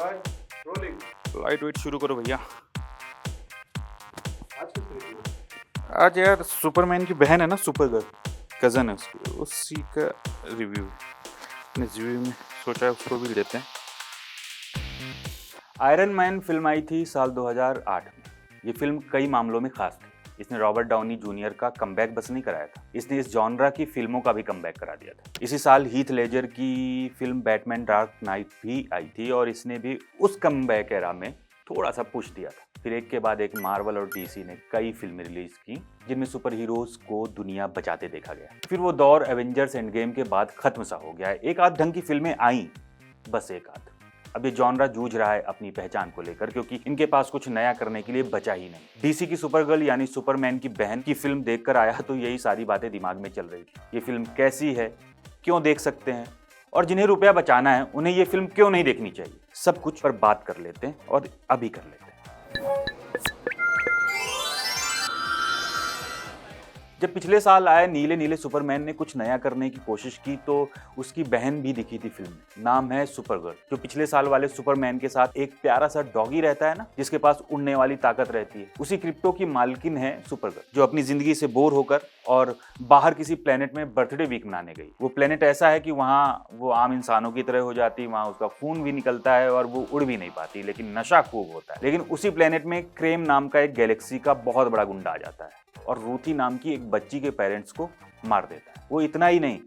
Light weight शुरू करो भैया। आज किस तरह की? आज यार सुपरमैन की बहन है ना, सुपर गर्ल, कजन है उसकी, उसी का रिव्यू है। इस रिव्यू में सोचा है उसको भी देते हैं। आयरन मैन फिल्म आई थी साल 2008 में। ये फिल्म कई मामलों में खास थी। इसने रॉबर्ट डाउनी जूनियर का कमबैक बस नहीं कराया था, इसने इस जॉनरा की फिल्मों का भी कमबैक करा दिया था। इसी साल हीथ लेजर की फिल्म बैटमैन डार्क नाइट भी आई थी और इसने भी उस कमबैक एरा में थोड़ा सा पुश दिया था। फिर एक के बाद एक मार्वल और डीसी ने कई फिल्में रिलीज की जिनमें सुपर हीरोज को दुनिया बचाते देखा गया। फिर वो दौर एवेंजर्स एंड गेम के बाद खत्म सा हो गया है। एक आध ढंग की फिल्में आई, बस एक आध। अब ये जॉनरा जूझ रहा है अपनी पहचान को लेकर, क्योंकि इनके पास कुछ नया करने के लिए बचा ही नहीं। डीसी की सुपरगर्ल यानी सुपरमैन की बहन की फिल्म देखकर आया तो यही सारी बातें दिमाग में चल रही थी। ये फिल्म कैसी है, क्यों देख सकते हैं, और जिन्हें रुपया बचाना है उन्हें ये फिल्म क्यों नहीं देखनी चाहिए, सब कुछ पर बात कर लेते हैं और अभी कर लेते हैं। जब पिछले साल आए नीले नीले सुपरमैन ने कुछ नया करने की कोशिश की तो उसकी बहन भी दिखी थी फिल्म में। नाम है सुपरगर्ल, जो पिछले साल वाले सुपरमैन के साथ एक प्यारा सा डॉगी रहता है ना, जिसके पास उड़ने वाली ताकत रहती है। उसी क्रिप्टो की मालकिन है सुपरगर्ल, जो अपनी जिंदगी से बोर होकर और बाहर किसी प्लेनेट में बर्थडे वीक मनाने गई। वो प्लेनेट ऐसा है कि वहाँ वो आम इंसानों की तरह हो जाती, वहाँ उसका खून भी निकलता है और वो उड़ भी नहीं पाती, लेकिन नशा खूब होता है। लेकिन उसी प्लेनेट में क्रेम नाम का एक गैलेक्सी का बहुत बड़ा गुंडा आ जाता है और रूथी नाम की एक बच्ची के पेरेंट्स को मार देता है। वो इतना ही नहीं,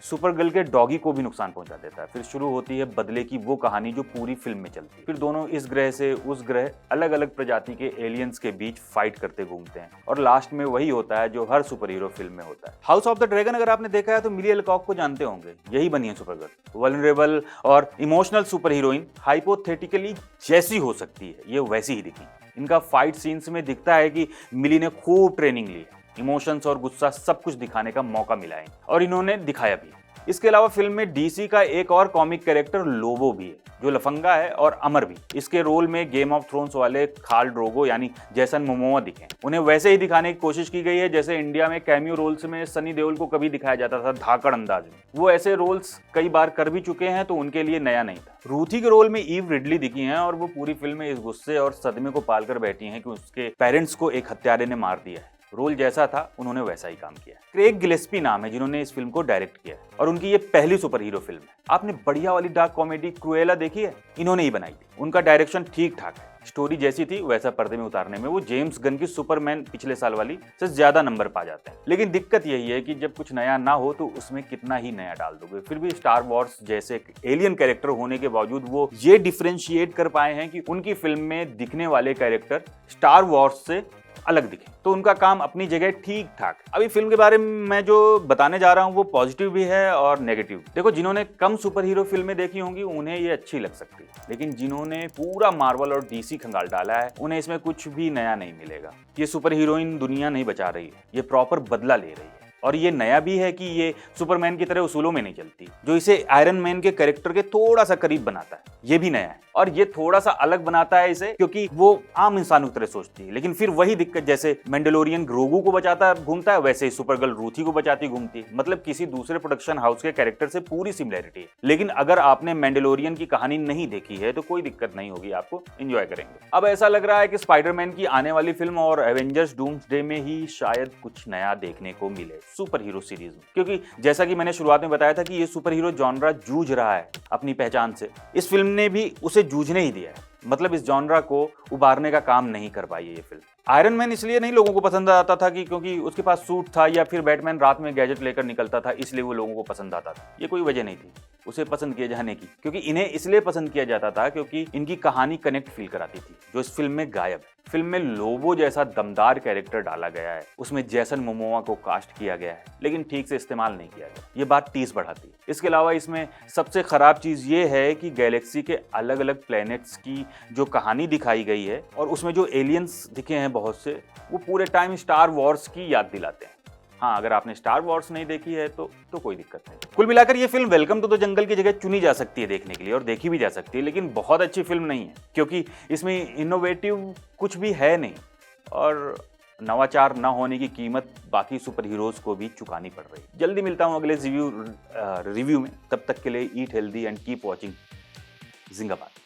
सुपरगर्ल के डॉगी को भी नुकसान पहुंचा देता है। फिर शुरू होती है बदले की वो कहानी जो पूरी फिल्म में चलती है। फिर दोनों इस ग्रह से उस ग्रह अलग अलग प्रजाति के एलियंस के बीच फाइट करते घूमते हैं और लास्ट में वही होता है जो हर सुपर हीरो फिल्म में होता है। हाउस ऑफ द ड्रैगन अगर आपने देखा है तो मिली एलकॉक को जानते होंगे, यही बनी है सुपरगर्ल। वल्नरेबल और इमोशनल सुपर हीरोइन हाइपोथेटिकली जैसी हो सकती है, ये वैसी ही दिखी। इनका फाइट सीन्स में दिखता है कि मिली ने खूब ट्रेनिंग ली, इमोशंस और गुस्सा सब कुछ दिखाने का मौका मिला है और इन्होंने दिखाया भी। इसके अलावा फिल्म में डीसी का एक और कॉमिक कैरेक्टर लोबो भी है, जो लफंगा है और अमर भी। इसके रोल में गेम ऑफ थ्रोन्स वाले खाल ड्रोगो यानी जैसन मोमोआ दिखे। उन्हें वैसे ही दिखाने की कोशिश की गई है जैसे इंडिया में कैमियो रोल्स में सनी देओल को कभी दिखाया जाता था, धाकड़ अंदाज में। वो ऐसे रोल्स कई बार कर भी चुके हैं तो उनके लिए नया नहीं था। रूथी के रोल में ईव रिडली दिखी हैं और वो पूरी फिल्म में इस गुस्से और सदमे को पालकर बैठी हैं कि उसके पेरेंट्स को एक हत्यारे ने मार दिया है। रोल जैसा था उन्होंने वैसा ही काम किया। क्रेग गिलेस्पी नाम है जिन्होंने इस फिल्म को डायरेक्ट किया है और उनकी ये पहली सुपर हीरो फिल्म है। आपने बढ़िया वाली डार्क कॉमेडी क्रूएला देखी है, इन्होंने ही बनाई थी। उनका डायरेक्शन ठीक ठाक है, स्टोरी जैसी थी वैसा पर्दे में उतारने में वो जेम्स गन की सुपरमैन पिछले साल वाली से ज्यादा नंबर पा जाते हैं। लेकिन दिक्कत यही है कि जब कुछ नया ना हो तो उसमें कितना ही नया डाल दोगे। फिर भी स्टार वॉर्स जैसे एलियन कैरेक्टर होने के बावजूद वो ये डिफरेंशिएट कर पाए हैं कि उनकी फिल्म में दिखने वाले कैरेक्टर स्टार वॉर्स से अलग दिखे, तो उनका काम अपनी जगह ठीक ठाक। अभी फिल्म के बारे में मैं जो बताने जा रहा हूँ वो पॉजिटिव भी है और नेगेटिव। देखो, जिन्होंने कम सुपर हीरो फिल्में देखी होंगी उन्हें ये अच्छी लग सकती है, लेकिन जिन्होंने पूरा मार्वल और डीसी खंगाल डाला है उन्हें इसमें कुछ भी नया नहीं मिलेगा। ये सुपर हीरोइन दुनिया नहीं बचा रही है, ये प्रॉपर बदला ले रही है। और ये नया भी है कि ये सुपरमैन की तरह उसूलों में नहीं चलती, जो इसे आयरन मैन के कैरेक्टर के थोड़ा सा करीब बनाता है। ये भी नया है और ये थोड़ा सा अलग बनाता है इसे, क्योंकि वो आम इंसानों की तरह सोचती है। लेकिन फिर वही दिक्कत, जैसे मैंडलोरियन ग्रोगू को बचाता घूमता है वैसे ही सुपरगर्ल रूथी को बचाती घूमती है। मतलब किसी दूसरे प्रोडक्शन हाउस के कैरेक्टर से पूरी सिमिलरिटी है। लेकिन अगर आपने मैंडलोरियन की कहानी नहीं देखी है तो कोई दिक्कत नहीं होगी, आपको एंजॉय करेंगे। अब ऐसा लग रहा है कि स्पाइडरमैन की आने वाली फिल्म और एवेंजर्स डूम्सडे में ही शायद कुछ नया देखने को मिले सुपर हीरो सीरीज में, क्योंकि जैसा कि मैंने शुरुआत में बताया था कि ये सुपर हीरो जॉनरा जूझ रहा है अपनी पहचान से। इस फिल्म ने भी उसे जूझने ही दिया है। मतलब इस जॉनरा को उबारने का काम नहीं कर पाई है ये फिल्म। आयरन मैन इसलिए नहीं लोगों को पसंद आता था कि क्योंकि उसके पास सूट था, या फिर बैटमैन रात में गैजेट लेकर निकलता था इसलिए वो लोगों को पसंद आता था। ये कोई वजह नहीं थी उसे पसंद किए जाने की, क्योंकि इन्हें इसलिए पसंद किया जाता था क्योंकि इनकी कहानी कनेक्ट फील कराती थी, जो इस फिल्म में गायब है। फिल्म में लोबो जैसा दमदार कैरेक्टर डाला गया है, उसमें जैसन मोमोआ को कास्ट किया गया है, लेकिन ठीक से इस्तेमाल नहीं किया गया। ये बात टीस बढ़ाती है। इसके अलावा इसमें सबसे खराब चीज ये है कि गैलेक्सी के अलग अलग प्लैनेट्स की जो कहानी दिखाई गई है और उसमें जो एलियंस दिखे हैं बहुत से, वो पूरे टाइम स्टार वॉर्स की याद दिलाते हैं। हाँ, अगर आपने स्टार वॉर्स नहीं देखी है तो कोई दिक्कत नहीं। कुल मिलाकर ये film welcome to the jungle की जगह चुनी जा सकती है देखने के लिए, और देखी भी जा सकती है, लेकिन बहुत अच्छी फिल्म नहीं है क्योंकि इसमें इनोवेटिव कुछ भी है नहीं और नवाचार न होने की कीमत बाकी सुपर हीरोज को भी चुकानी पड़ रही है। जल्दी मिलता हूँ अगले रिव्यू में, तब तक के लिए eat healthy and keep watching जिंगाबाद।